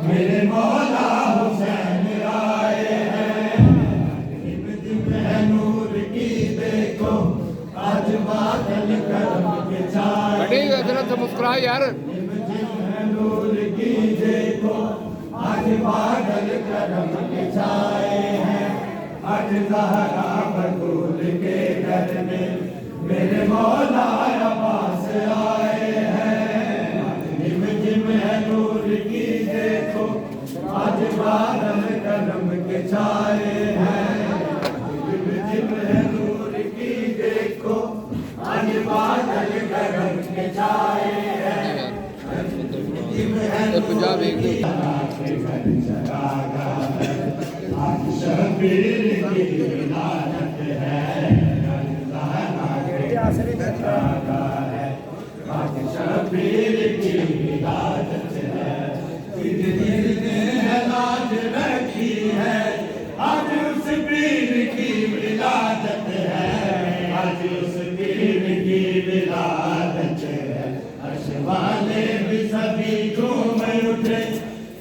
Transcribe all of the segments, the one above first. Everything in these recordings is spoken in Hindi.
मेरे मौला हुसैन आए हैं। नूर की देखो आज बादल करम के छाए। जरा से मुस्कुरा यार। नूर की देखो आज बादल करम के छाए हैं। आज ज़हरा बतूल के घर में मेरे मौला अब्बास आए हैं। जिम जिम है नूर की देखो आज बादल करम के छाए हैं। जिम जिम है नूर की देखो आज बादल करम के छाए हैं। जिम है पंजाब एक आज शबीर की विलादत है। आज शबीर की विलादत है। दिल ने लाज रखी है आज उस पीर की विलादत है। आज उस पीर की विलादत है। अर्श वाले भी सभी झूम उठे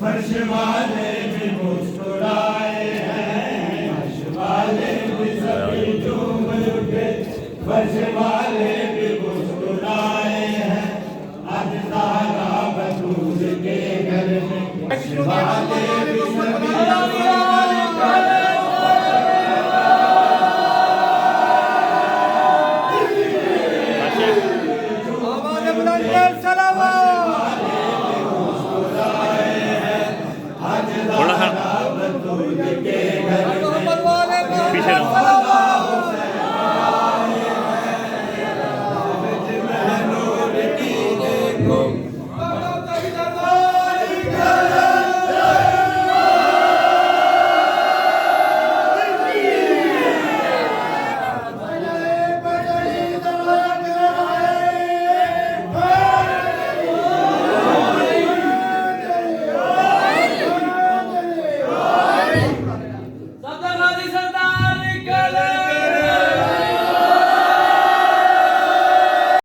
फर्श वाले भी मुस्कुराए हैं। अर्श वाले भी सभी झूम उठे फर्श वाले भी मुस्कुराए हैं। आज ज़हरा बतूल के घर में अर्श वाले भी सभी पीछे नूर की देखो